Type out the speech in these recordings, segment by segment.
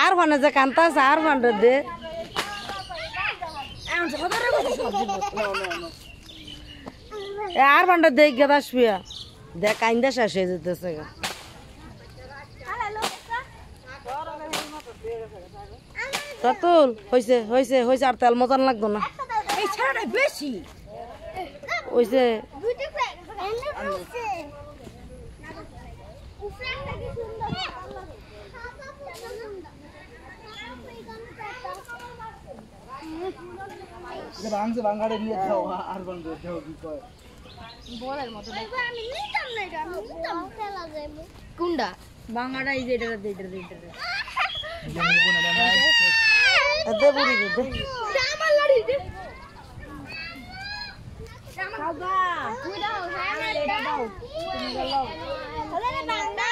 আর মানে যে কান্তা আছে আর মানে দে আর মানে দেখ গেদা শুয়া দেখ কাইন্দা শেষ হয়ে যেতেছে রাতুল হয়েছে হয়েছে হয়েছে আর তেল মতন লাগতো না বেশি হয়েছে বাঙ্গাড়ে নিয়ে যাও আর বন্ধ দেও কি কয় বলের মতো আমি নিতাম না এটা আমি নিতাম খেলা যাইব কোনটা বাঙ্গাড়া এই যে এটা দে দে বুড়ি দে আমার লড়ি দে খাবা তুই দাও হ্যাঁ এটা দাও তুমি দাও আরে বাঙ্গা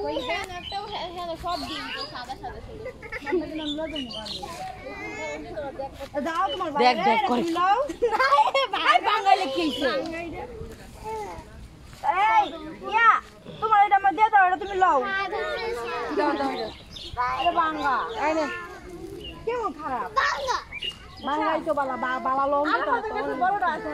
ওই জানাটাও হ্যাঁ সব দিন তো সাদা সাদা ছিল আমরা নাম লদম দাও তোমার দেখ দেখ কই নাও ভাই বাঙ্গালে কইছে এই ইয়া তোমার এটা আমার দিয়ে দাও এটা তুমি লও দাও দাও এটা বাঙ্গা এই নে কেমন খারাপ বাঙ্গা বাঙ্গাই তো বালা বালা লম তো বড়টা আছে